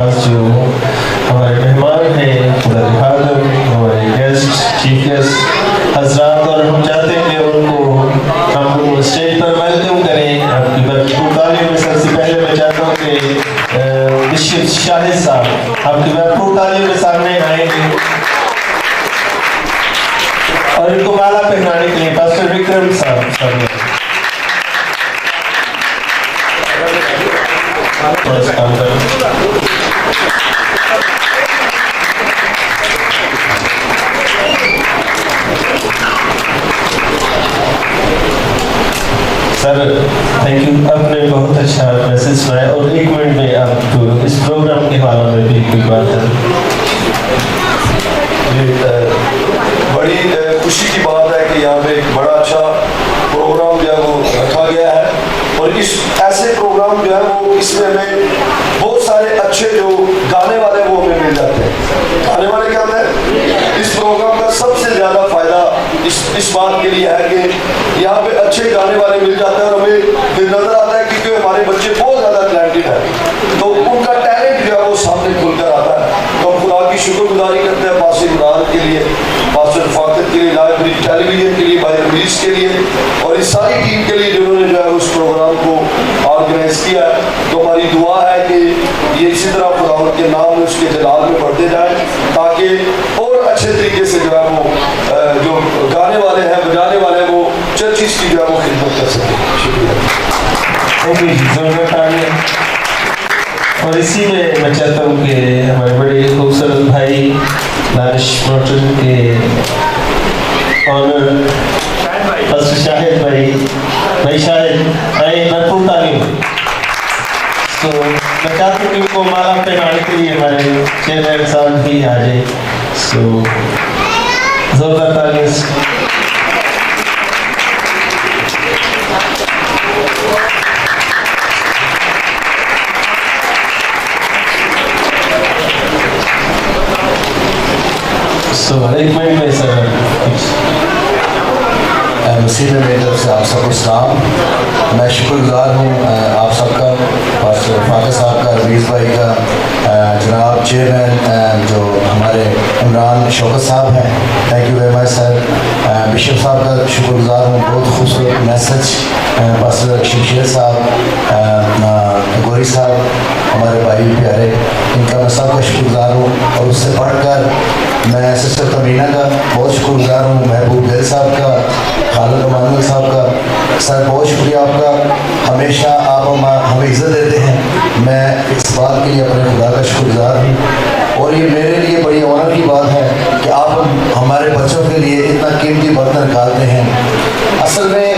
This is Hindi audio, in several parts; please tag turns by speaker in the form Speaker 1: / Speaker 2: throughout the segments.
Speaker 1: जो हमारे मेहमान हैं, हमारे गेस्ट, चीफ गेस्ट हजरात, और हम चाहते हैं कि उनको हम स्टेज पर वेलकम करें। आपकी भरपूर तालियों में सबसे पहले मैं चाहता हूँ कि बिशप शाहिद साहब आपकी भरपूर तालियों में सामने आएंगे और इनको माला पहनाने के लिए पास्टर विक्रम साहब सामने काम करें। सर थैंक यू, आपने बहुत अच्छा मैसेज सुनाया और एक मिनट में आप इस प्रोग्राम के बारे में भी कोई बात करें।
Speaker 2: बड़ी खुशी की बात है कि यहाँ पे एक बड़ा अच्छा प्रोग्राम जो है वो रखा गया है और इस ऐसे प्रोग्राम जो है वो इसमें हमें बहुत सारे अच्छे जो गाने वाले वो हमें मिल जाते हैं। गाने वाले क्या है, इस प्रोग्राम का सबसे ज़्यादा फायदा इस बात के लिए है कि यहाँ पे अच्छे गाने वाले मिल जाते हैं और हमें फिर नजर आता है क्योंकि हमारे बच्चे बहुत ज़्यादा टैलेंटेड हैं तो उनका टैलेंट जो है वो सामने खुलकर आता है। तो हम खुदा की शुक्रगुजारी करते हैं पास्टर इमरान के लिए, पास्टर फाकिर के लिए, लाइब्रेरी टेलीविजन के लिए, भाई रमीज के लिए और इस सारी टीम के लिए जिन्होंने जो है उस प्रोग्राम को ऑर्गेनाइज किया है। तो हमारी दुआ है कि ये इसी तरह खुदा के नाम में उसके जलाल में बढ़ते जाए ताकि और अच्छे तरीके से जो है वो जो गाने वाले हैं बजाने वाले हैं वो चर्चिस की जो है वो खिदमत कर सकें।
Speaker 1: शुक्रिया। और इसी में मैं चाहता हूँ कि हमारे बड़े खूबसूरत भाई दानिश मोटन के ऑनर पास्टर शाहिद भाई शाहिद आए भरपूर तालीम। तो मैं चाहता हूँ कि उनको माला पहनाने के लिए हमारे चेयरमैन साहब भी आ जाए। सो जोरदार तालियां। एक मिनट में सर
Speaker 3: मसीह में मेरी तरफ से आप सबको सलाम। मैं शुक्रगुजार हूँ आप सबका, पास्टर फाकिर साहब का, रवीज़ भाई का, जनाब चेयरमैन जो हमारे इमरान शौकत साहब हैं, thank you very much sir. Bishop साहब का शुक्रगुजार हूँ, बहुत खूबसूरत मैसेज। पास्टर शमशेर साहब, गोरी साहब, हमारे भाई प्यारे, इनका मैं सबका शुक्रगुजार हूँ। और उससे बढ़कर मैं सिस्टर तमीना का बहुत शुक्रगुजार हूँ, महबूब दिल साहब का, खालिद अमानुल साहब का। सर बहुत शुक्रिया आपका, हमेशा आप हमें इज़्ज़त देते हैं। मैं इस बात के लिए अपने खुदा का शुक्रगुजार हूँ और ये मेरे लिए बड़ी ऑनर की बात है कि आप हमारे बच्चों के लिए इतना कीमती बर्तन निकालते हैं। असल में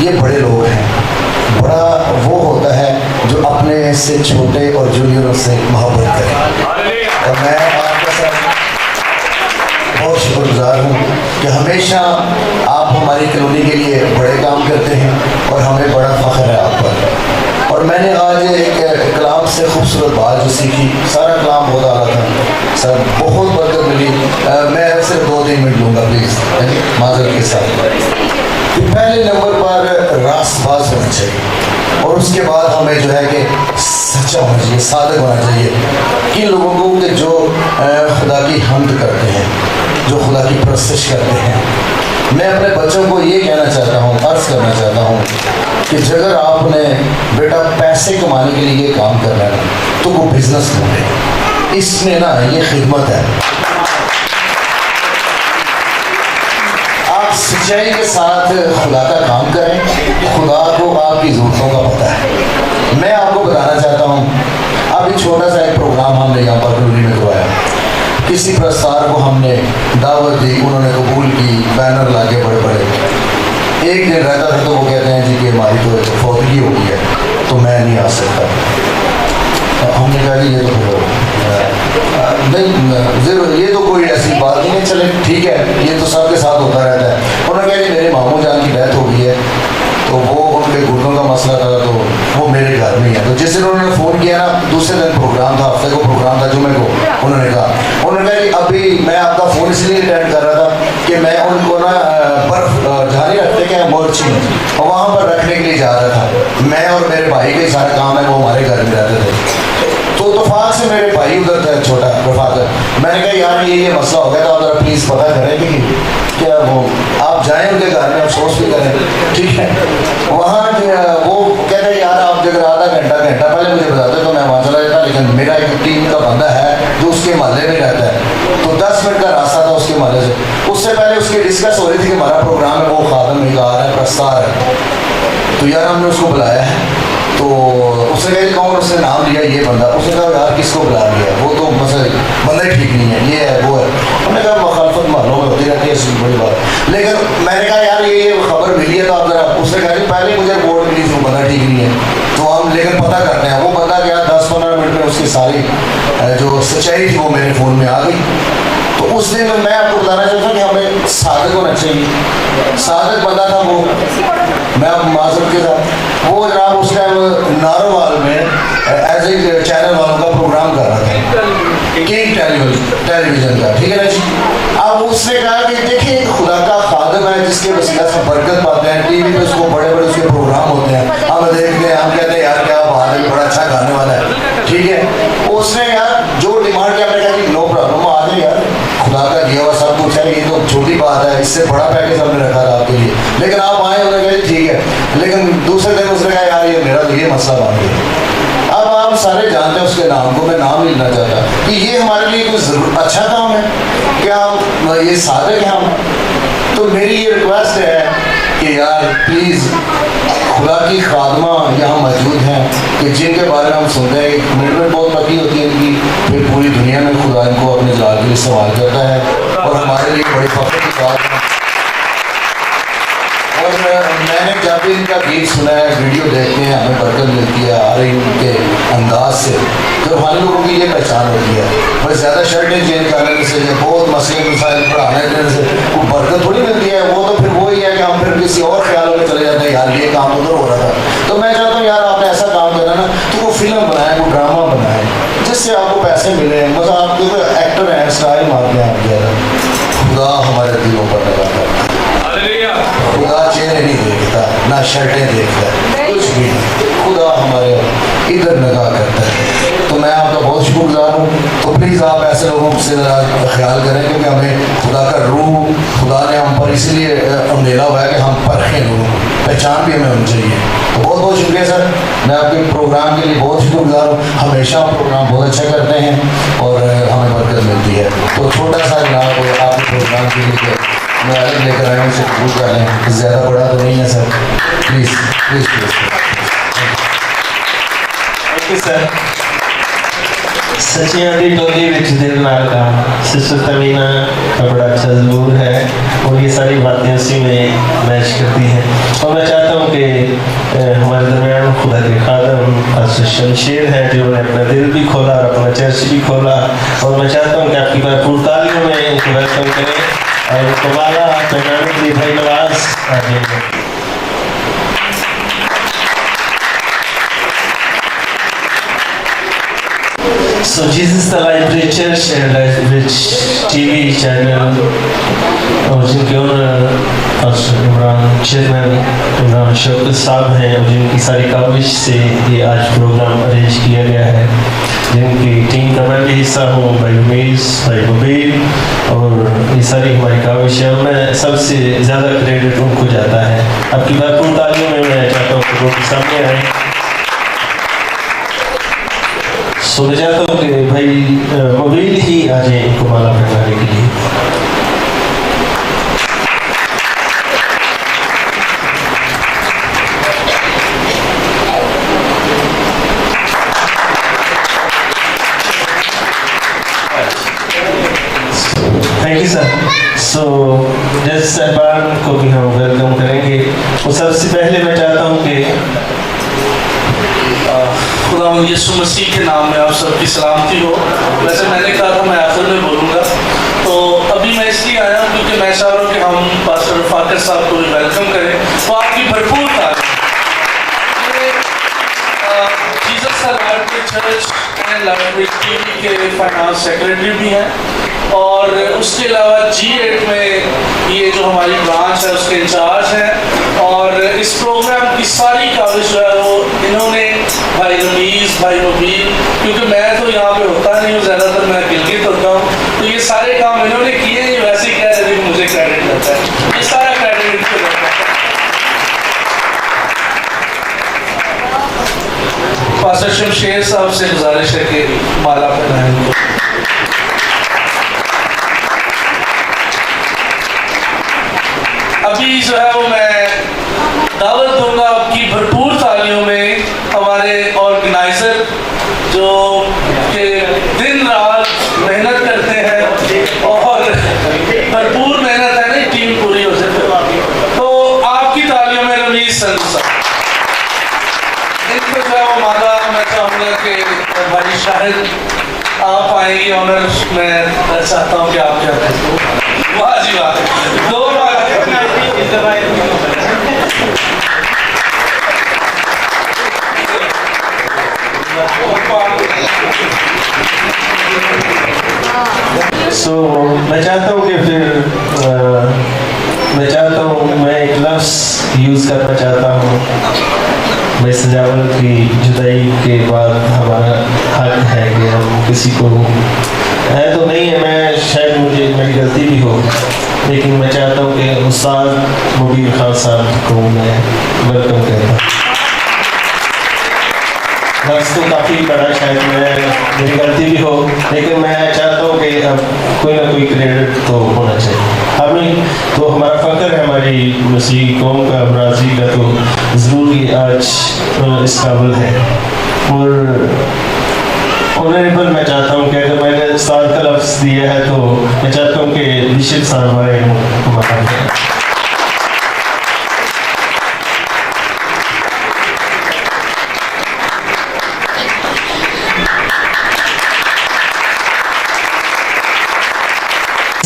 Speaker 3: ये बड़े लोग हैं, बड़ा वो होता है जो अपने से छोटे और जूनियरों से मोहब्बत करे। और मैं आपके साथ बहुत शुक्रगुजार हूँ कि हमेशा आप हमारी कॉलोनी के लिए बड़े काम करते हैं और हमें बड़ा फ़ख्र है आप पर। और मैंने आज एक कलाम से खूबसूरत बात जो सीखी, सारा कलाम बहुत आला था सर, बहुत बरकत मिली। मैं सिर्फ 2-3 मिनट लूँगा प्लीज़ माजर के साथ। पहले नंबर पर रास्तबाज होना चाहिए और उसके बाद हमें जो है कि सच्चा होना चाहिए, सादक होना चाहिए कि लोगों को कि जो खुदा की हम्द करते हैं, जो खुदा की परस्तिश करते हैं। मैं अपने बच्चों को ये कहना चाहता हूँ, अर्ज़ करना चाहता हूँ कि अगर आपने बेटा पैसे कमाने के लिए ये काम करना है तो वो बिजनेस ढूंढे, इसमें ना ये खिदमत है। आप सच्चाई के साथ खुदा का काम करें, खुदा को आपकी ज़रूरतों का पता है। मैं आपको बताना चाहता हूँ, अभी छोटा सा एक प्रोग्राम हमने यहाँ पर कॉलोनी में करवाया। किसी प्रस्तार को हमने दावत दी, उन्होंने कबूल की, बैनर लाके बड़े बड़े। एक दिन रहता था तो वो कहते हैं जी कि हमारी तो फौतगी हो गई है तो मैं नहीं आ सकता। हमने कहा कि ये तो नहीं, ये तो कोई ऐसी बात नहीं है, चले ठीक है, ये तो सबके साथ होता रहता है। उन्होंने कहा कि मेरे मामू जान की डेथ हो गई है तो वो उनके घुटनों का मसला था तो वो मेरे घर में ही है। तो जिस दिन उन्होंने फ़ोन किया ना, दूसरे दिन प्रोग्राम था, हफ्ते को प्रोग्राम था, जुमे को, उन्होंने कहा कि अभी मैं आपका फ़ोन इसलिए अटेंड कर रहा था कि मैं उनको ना बर्फ़ जहाँ नहीं रखते क्या मोर्ची में, और वहाँ पर रखने के लिए जा रहा था। मैं और मेरे भाई के सारे काम है वो हमारे घर में रहते थे। तो इत्तेफाक से मेरे भाई उधर था छोटा रफाकर, मैंने कहा यार ये मसला हो गया तो आप जरा प्लीज़ पता करें कि क्या वो आप जाएं उनके घर में, अफसोस भी करें, ठीक है। वहाँ वो कहते हैं यार आप अगर आधा घंटा पहले मुझे बताते तो मैं वहाँ चला जाता, लेकिन मेरा एक टीम का बंदा है जो उसके मोहल्ले में रहता है, तो 10 मिनट का रास्ता था उसके मोहल्ले से। उससे पहले उसकी डिस्कस हो रही थी कि हमारा प्रोग्राम है, वो खादम निगार है, प्रस्तार है, तो यार हमने उसको बुलाया है। तो उसने कहा कौन, उसने नाम लिया ये बंदा, उसने कहा यार किसको बुला लिया, वो तो मतलब बंदा ठीक नहीं है, ये है वो है। हमने कहा मुखालफत मालूम में होती रहती है, इसकी बड़ी बात। लेकिन मैंने कहा यार ये खबर मिली है तो आप जरा, उसने कहा कि पहले मुझे बोर्ड मिली थी बंदा ठीक नहीं है, तो हम लेकिन पता करते हैं। वो बंदा गया 10-15 मिनट में उसकी सारी जो सच्चाई थी वो मेरे फ़ोन में आ गई। तो उस दिन मैं आपको बताना चाहता हूँ कि हमें सादक होना चाहिए। सादक बंदा था वो, मैं अब माजरत के साथ, वो जनाब उस टाइम नारोवाल में एज ए चैनल वालों का प्रोग्राम कर रहा था, किंग टेलीविजन का, ठीक है ना जी। अब उसने कहा कि देखिए खुदा का खादम है जिसके वसीला से बरकत पाते हैं, टीवी पे उसको बड़े बड़े उसके प्रोग्राम होते हैं, हम देखते हैं, हम कहते हैं यार क्या बात है, बड़ा अच्छा गाने वाला है, ठीक है। उसने यार जो डिमांड किया, मैंने कहा कि नो प्रॉब्लम, आ जाए यार, खुदा का दिया हुआ सब कुछ है, ये तो छोटी बात है, इससे बड़ा पैकेज हमने रखा था आपके लिए, लेकिन आप आए, उन्होंने कहा ठीक है। लेकिन दूसरे दिन उसने कहा यार ये मेरा ये मसला बन गया। अब आप सारे जानते हैं उसके नाम को, मैं नाम नहीं लेना चाहता, कि ये हमारे लिए कोई अच्छा काम है क्या, हम ये सादक हैं हम। तो मेरी ये रिक्वेस्ट है कि यार प्लीज़ खुदा की खादमा यहाँ मौजूद हैं कि जिनके बारे में हम सुनते हैं कि कमिटमेंट बहुत पक्की होती है इनकी, फिर पूरी दुनिया में खुदा इनको अपने जलाल के लिए इस्तेमाल करता है, और हमारे लिए बड़ी फख्र की बात है। और मैंने जब भी इनका गीत सुना है, वीडियो देखते हैं, हमें बरकत मिलती है आ रही उनके अंदाज से, तो हमारे लोगों की ये पहचान होती है। बस ज़्यादा शर्टें चेंज करने से, बहुत मसले मसाइल पढ़ाने देने से वो बरकत थोड़ी मिलती है, वो तो फिर वही है कि हम फिर किसी और ख्यालों में चले जाते हैं, यार ये काम उधर हो रहा था। तो मैं चाहता हूँ यार आपने ऐसा काम करना ना, तो वो फिल्म बनाए, वो ड्रामा बनाए, जिससे आपको पैसे मिले, मतलब आप जो एक्टर हैं, स्टाइल मारते हैं आप, खुदा हमारे दिलों पर लगा है, खुदा चेहरे नहीं देखता, ना शर्टें देखता, कुछ भी नहीं, खुदा हमारे इधर निगाह करता है। तो मैं आपका बहुत शुक्रगुजार हूँ। तो प्लीज़ आप ऐसे लोगों से ख्याल करें, क्योंकि हमें खुदा का रूह, खुदा ने हम पर इसलिए अंधेला हुआ है कि हम परखें लोग, पहचान भी हमें होनी चाहिए। तो बहुत बहुत शुक्रिया सर, मैं आपके प्रोग्राम के लिए बहुत शुक्रगुजार हूँ। हमेशा आप प्रोग्राम बहुत अच्छा करते हैं और हमें बरकत मिलती है। तो छोटा सा जनाब आपके प्रोग्राम के लिए मैं अलग लेकर आए, उसे कबूल कर लें, ज़्यादा बड़ा तो नहीं है sir, please please please.
Speaker 1: Okay sir, सचिया दी टोली विच दिल नाल का सिस्टर तमीना का बड़ा अच्छा ज़रूर है, और ये सारी बातें उसी में मैच करती हैं। और मैं चाहता हूँ कि हमारे दरमियान खुदा के खादम पास्टर शमशेर हैं, जिन्होंने अपना दिल भी खोला और अपना चर्च भी खोला, और मैं चाहता हूँ कि आपकी भरपूर तालियों में उनको वेलकम करें। और कमाला पहनाने के लिए भाई नवाज आ जाएंगे। So Jesus the Library Church and Library TV channel, और जिनके owner pastor Imran chairman Imran Shaukat साहब हैं, और जिनकी सारी काविश से ये आज प्रोग्राम अरेंज किया गया है, जिनकी टीम का मैं भी हिस्सा हूँ, भाई उमेश, भाई मुबीन, और ये सारी हमारी काविश है, और मैं सबसे ज़्यादा क्रेडिट उनको जाता है। आपकी भरपूर तालियों में मैं चाहता हूँ कि वो सामने आए। सो मैं चाहता हूँ कि भाई मुबीन ही आ जाए इनको माला पहनाने के लिए। Thank you sir. सो जज साहबान को भी हम वेलकम करेंगे, और सबसे पहले मैं चाहता हूँ कि
Speaker 4: खुदा यीशु मसीह के नाम में आप सबकी सलामती हो। वैसे मैंने कहा था मैं आखिर में बोलूँगा, तो अभी मैं इसलिए आया हूँ क्योंकि मैं चाह रहा हूँ कि हम पास्टर फाकर साहब को भी वेलकम करें। तो आपकी भरपूर तारीफ। Jesus library church and library TV के फाइनेंस सेक्रेटरी भी हैं, और उसके अलावा G8 में ये जो हमारी ब्रांच है उसके इंचार्ज हैं। और इस प्रोग्राम की सारी काविश जो है वो इन्होंने, भाई रमीज़, भाई मुबीन, क्योंकि मैं तो यहाँ पे होता नहीं हूँ, ज़्यादातर मैं गिलगित होता हूँ, तो ये सारे काम इन्होंने किए हैं। वैसे ही कह रहे थे कि मुझे क्रेडिट मिलता है, ये सारा क्रेडिट इनको जाता है। पास्टर शमशेर साहब से गुजारिश है कि माला पहनाएं इनको। अभी जो है वो मैं दावत दूंगा आपकी भरपूर तालियों में हमारे ऑर्गेनाइजर जो के दिन रात मेहनत करते हैं और भरपूर मेहनत है, नहीं टीम पूरी हो जाए तो आपकी तालियों में रमीज़ संधू साहब, इनको जो है वो माला मैं चाहूँगा कि भाई शाहिद आप आएंगे, ऑनर मैं चाहता हूँ कि आप क्या कहते हो। वाह जी वाह, दो
Speaker 1: मैं चाहता हूँ कि मैं एक लफ्ज़ यूज़ करना चाहता हूँ। मैं सजावट की जुदाई के बाद हमारा हक है कि हम किसी को है तो नहीं है, मैं शायद मुझे मेरी गलती भी हो, लेकिन मैं चाहता हूँ कि उस्ताद मुबीन खान साहब को मैं वेलकम करता हूँ। लफ्ज़ तो काफ़ी बड़ा, शायद मेरी गलती भी हो, लेकिन मैं चाहता हूँ कि अब कोई ना कोई क्रेडिट तो होना चाहिए। हमें तो हमारा फ़ख्र है, हमारी मसीह कौम का, ब्राज़ील का तो ज़रूर आज इस काबिल है। और ऑनरेबल मैं चाहता हूँ कि अगर मैंने उस्ताद का लफ्ज़ दिया है तो मैं चाहता हूँ कि बिशप साहब आए हमारा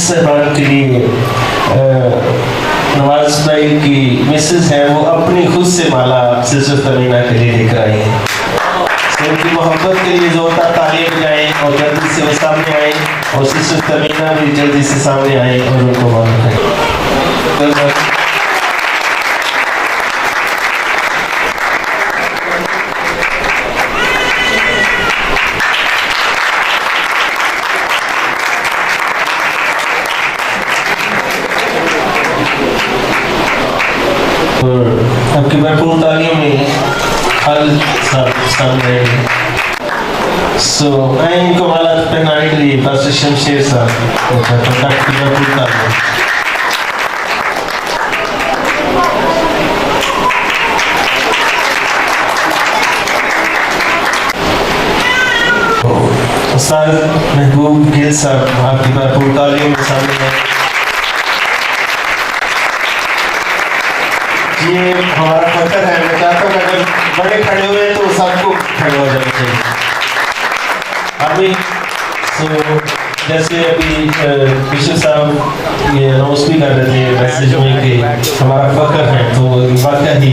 Speaker 1: सहबान के लिए नवाज भाई की मिसेस है, वो अपनी खुद से माला सिस्टर तमीना के लिए लेकर आई है। उनकी मोहब्बत के लिए जोरदार तालियां बजाएं और जल्दी से वो सामने आए और सिस्टर तमीना भी जल्दी से सामने आए और उनको मालूम करें। और आपकी भरपूर तालियों में हल सामने मैं इनको माला पहनाने के लिए पास्टर शमशेर साहब की भरपूर तालियां। उस्ताद महबूब गिल साहब आपकी भरपूर तालियों में सामने हैं। ये हमारा फख्र है, मैं चाहता हूँ अगर बड़े खड़े हुए हैं तो सबको खड़े हो जाना चाहिए। अभी जैसे अभी बिशप साहब ये अनाउंस भी कर रहे थे मैसेज में कि हमारा फख्र है, तो वाकई ही